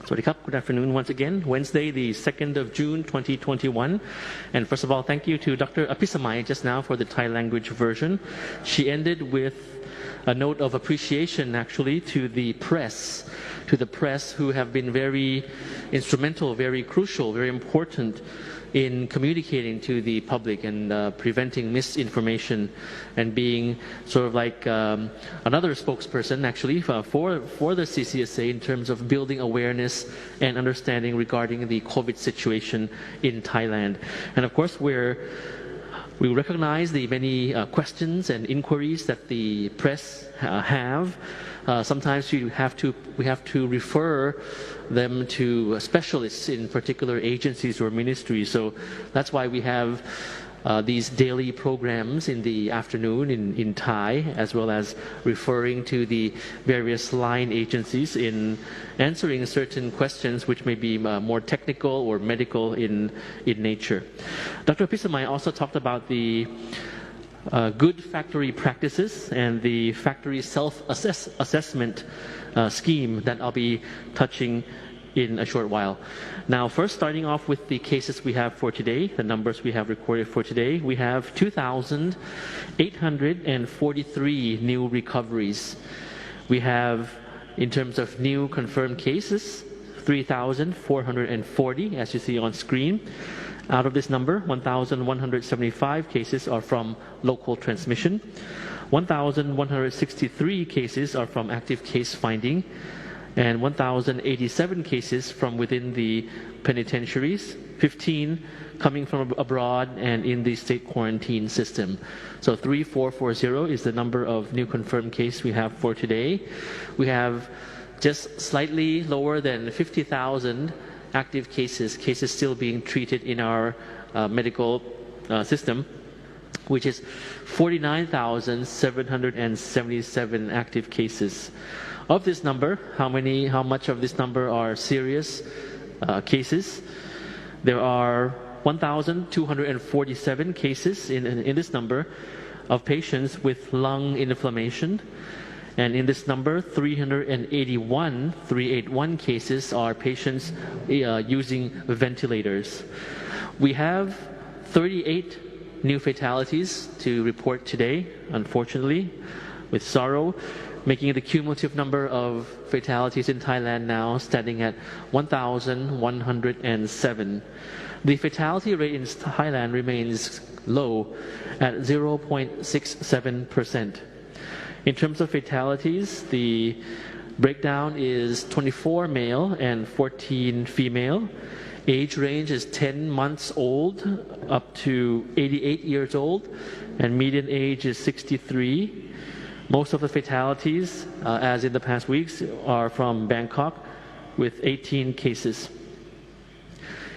Good afternoon once again. Wednesday, the 2nd of June, 2021. And first of all, thank you to Dr. Apisamai just now for the Thai language version. She ended with a note of appreciation, actually, to the press who have been very instrumental, very crucial, very important in communicating to the public and preventing misinformation and being sort of like another spokesperson actually for the CCSA in terms of building awareness and understanding regarding the COVID situation in Thailand. And of course we recognize the many questions and inquiries that the press have. Sometimes we have to refer them to specialists in particular agencies or ministries. So that's why we have these daily programs in the afternoon in Thai, as well as referring to the various line agencies in answering certain questions which may be more technical or medical in nature. Dr. Pisamai also talked about the good factory practices and the factory self-assessment scheme that I'll be touching in a short while. Now, first starting off with the cases we have for today, the numbers we have recorded for today, we have 2,843 new recoveries. We have, in terms of new confirmed cases, 3,440, as you see on screen. Out of this number, 1,175 cases are from local transmission, 1,163 cases are from active case finding, and 1,087 cases from within the penitentiaries, 15 coming from abroad and in the state quarantine system. So 3,440 is the number of new confirmed cases we have for today. We have just slightly lower than 50,000 active cases still being treated in our medical system, which is 49,777 active cases. Of this number, how much of this number are serious cases? There are 1,247 cases in this number of patients with lung inflammation. And in this number, 381 cases are patients using ventilators. We have 38 new fatalities to report today, unfortunately, with sorrow, making the cumulative number of fatalities in Thailand now standing at 1,107. The fatality rate in Thailand remains low at 0.67%. In terms of fatalities, the breakdown is 24 male and 14 female. Age range is 10 months old up to 88 years old, and median age is 63. Most of the fatalities, as in the past weeks, are from Bangkok with 18 cases.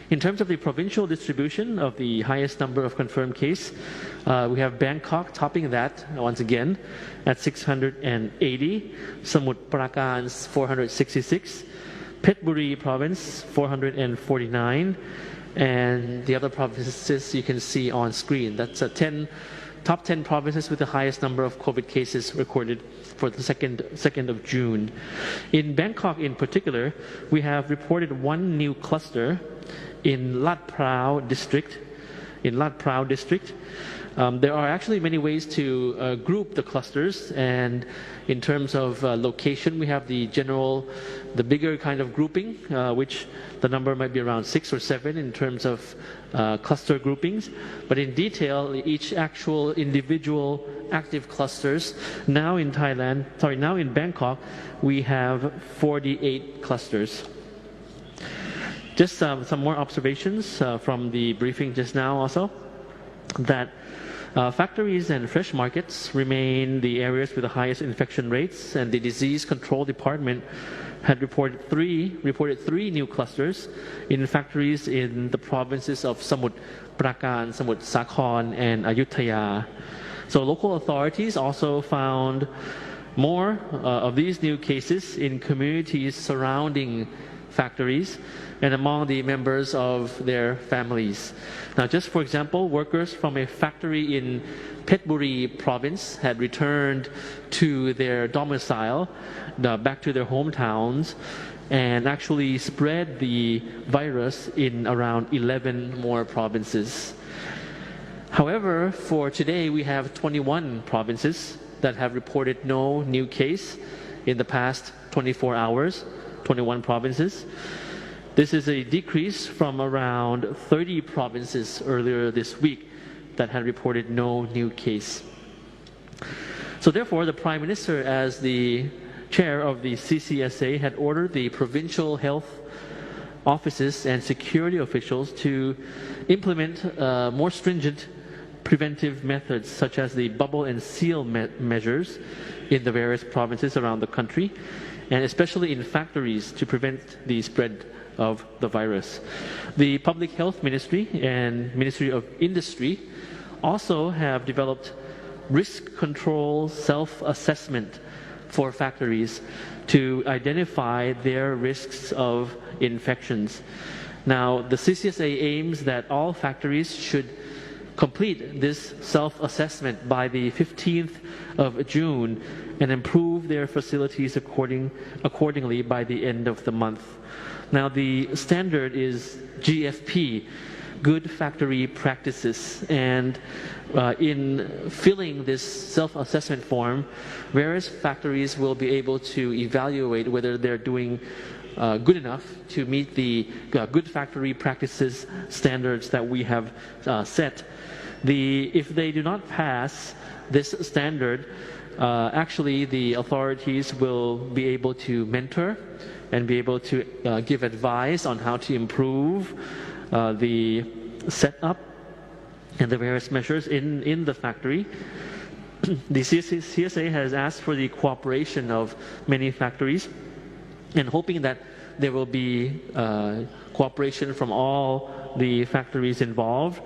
In terms of the provincial distribution of the highest number of confirmed cases, we have Bangkok topping that once again at 680, Samut Prakan 466, Phetchaburi province 449, and the other provinces you can see on screen. That's top 10 provinces with the highest number of COVID cases recorded for the 2nd of June. In Bangkok in particular, we have reported one new cluster in Lat Prao district. There are actually many ways to group the clusters, and in terms of location, we have the bigger kind of grouping, which the number might be around 6 or 7 in terms of cluster groupings. But in detail, each actual individual active clusters, now in Bangkok, we have 48 clusters. Just some more observations from the briefing just now also, that factories and fresh markets remain the areas with the highest infection rates, and the Disease Control Department had reported three new clusters in factories in the provinces of Samut Prakan, Samut Sakhon, and Ayutthaya. So local authorities also found more of these new cases in communities surrounding factories and among the members of their families. Now, just for example, workers from a factory in Phetchaburi province had returned to their domicile, back to their hometowns, and actually spread the virus in around 11 more provinces. However, for today, we have 21 provinces that have reported no new case in the past 24 hours, 21 provinces. This is a decrease from around 30 provinces earlier this week that had reported no new case. So therefore, the Prime Minister, as the chair of the CCSA, had ordered the provincial health offices and security officials to implement more stringent preventive methods, such as the bubble and seal measures in the various provinces around the country, and especially in factories, to prevent the spread of the virus. The Public Health Ministry and Ministry of Industry also have developed risk control self-assessment for factories to identify their risks of infections. Now, the CCSA aims that all factories should complete this self-assessment by the 15th of June and improve their facilities accordingly by the end of the month. Now, the standard is GFP, Good Factory Practices, and in filling this self-assessment form, various factories will be able to evaluate whether they're doing good enough to meet the Good Factory Practices standards that we have set. If they do not pass this standard, actually the authorities will be able to mentor and be able to give advice on how to improve the setup and the various measures in the factory. The CSA has asked for the cooperation of many factories, and hoping that there will be cooperation from all the factories involved.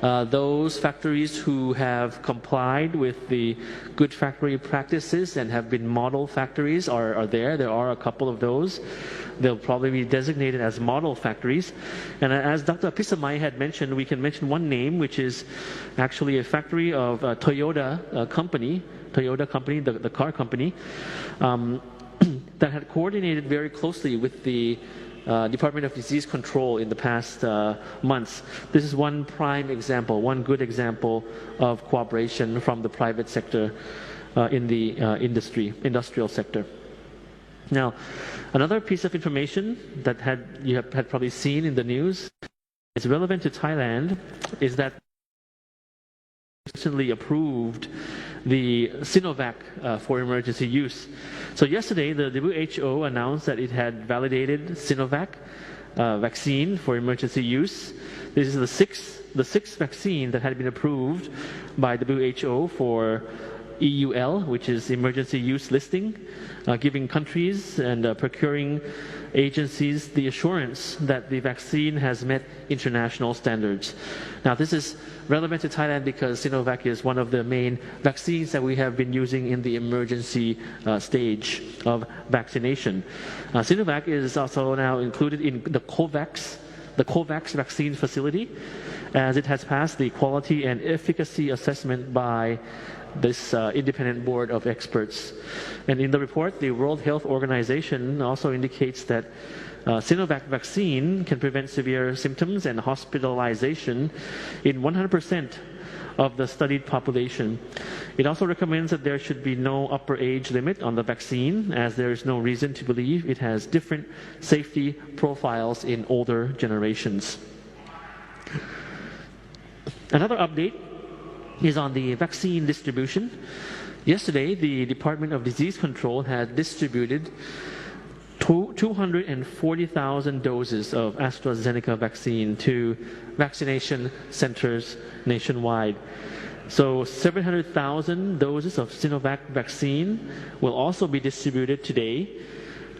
Those factories who have complied with the good factory practices and have been model factories are there. There are a couple of those. They'll probably be designated as model factories. And as Dr. Pisamai had mentioned, we can mention one name, which is actually a factory of Toyota company, the car company, that had coordinated very closely with the Department of Disease Control in the past months. This is one prime example, one good example of cooperation from the private sector in the industrial sector. Now, another piece of information that you had probably seen in the news, is relevant to Thailand, is that recently approved the Sinovac for emergency use. So yesterday, the WHO announced that it had validated Sinovac vaccine for emergency use. This is the sixth vaccine that had been approved by WHO for EUL, which is emergency use listing, giving countries and procuring agencies the assurance that the vaccine has met international standards. Now, this is relevant to Thailand because Sinovac is one of the main vaccines that we have been using in the emergency stage of vaccination. Sinovac is also now included in the COVAX vaccine facility, as it has passed the quality and efficacy assessment by this independent board of experts. And in the report, the World Health Organization also indicates that Sinovac vaccine can prevent severe symptoms and hospitalization in 100% of the studied population. It also recommends that there should be no upper age limit on the vaccine, as there is no reason to believe it has different safety profiles in older generations. Another update is on the vaccine distribution. Yesterday, the Department of Disease Control had distributed 240,000 doses of AstraZeneca vaccine to vaccination centers nationwide. So 700,000 doses of Sinovac vaccine will also be distributed today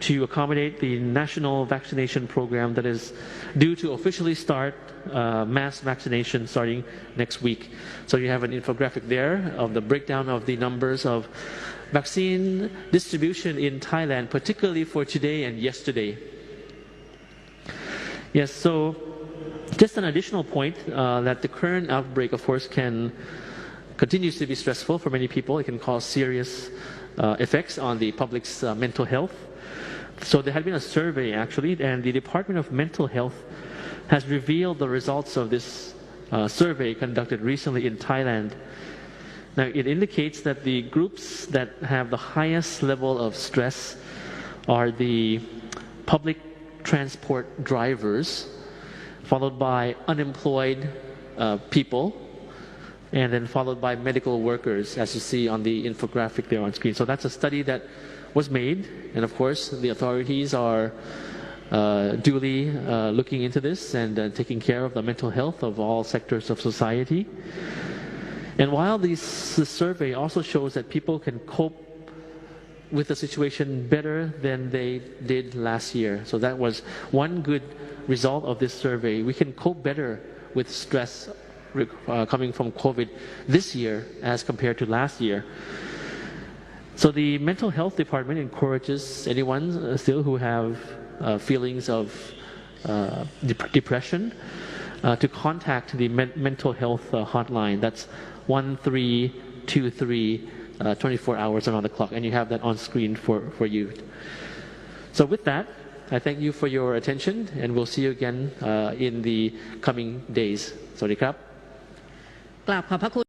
to accommodate the national vaccination program that is due to officially start mass vaccination starting next week. So you have an infographic there of the breakdown of the numbers of vaccine distribution in Thailand, particularly for today and yesterday. Yes, so just an additional point that the current outbreak, of course, continues to be stressful for many people. It can cause serious effects on the public's mental health. So there had been a survey actually, and the Department of Mental Health has revealed the results of this survey conducted recently in Thailand. Now, it indicates that the groups that have the highest level of stress are the public transport drivers, followed by unemployed people, and then followed by medical workers, as you see on the infographic there on screen. So that's a study that was made, and of course the authorities are duly looking into this and taking care of the mental health of all sectors of society. And while this survey also shows that people can cope with the situation better than they did last year. So that was one good result of this survey. We can cope better with stress coming from COVID this year as compared to last year. So the mental health department encourages anyone still who have feelings of depression to contact the mental health hotline. That's 1323 24 hours around the clock, and you have that on screen for you. So with that, I thank you for your attention, and we'll see you again in the coming days. สวัสดีครับ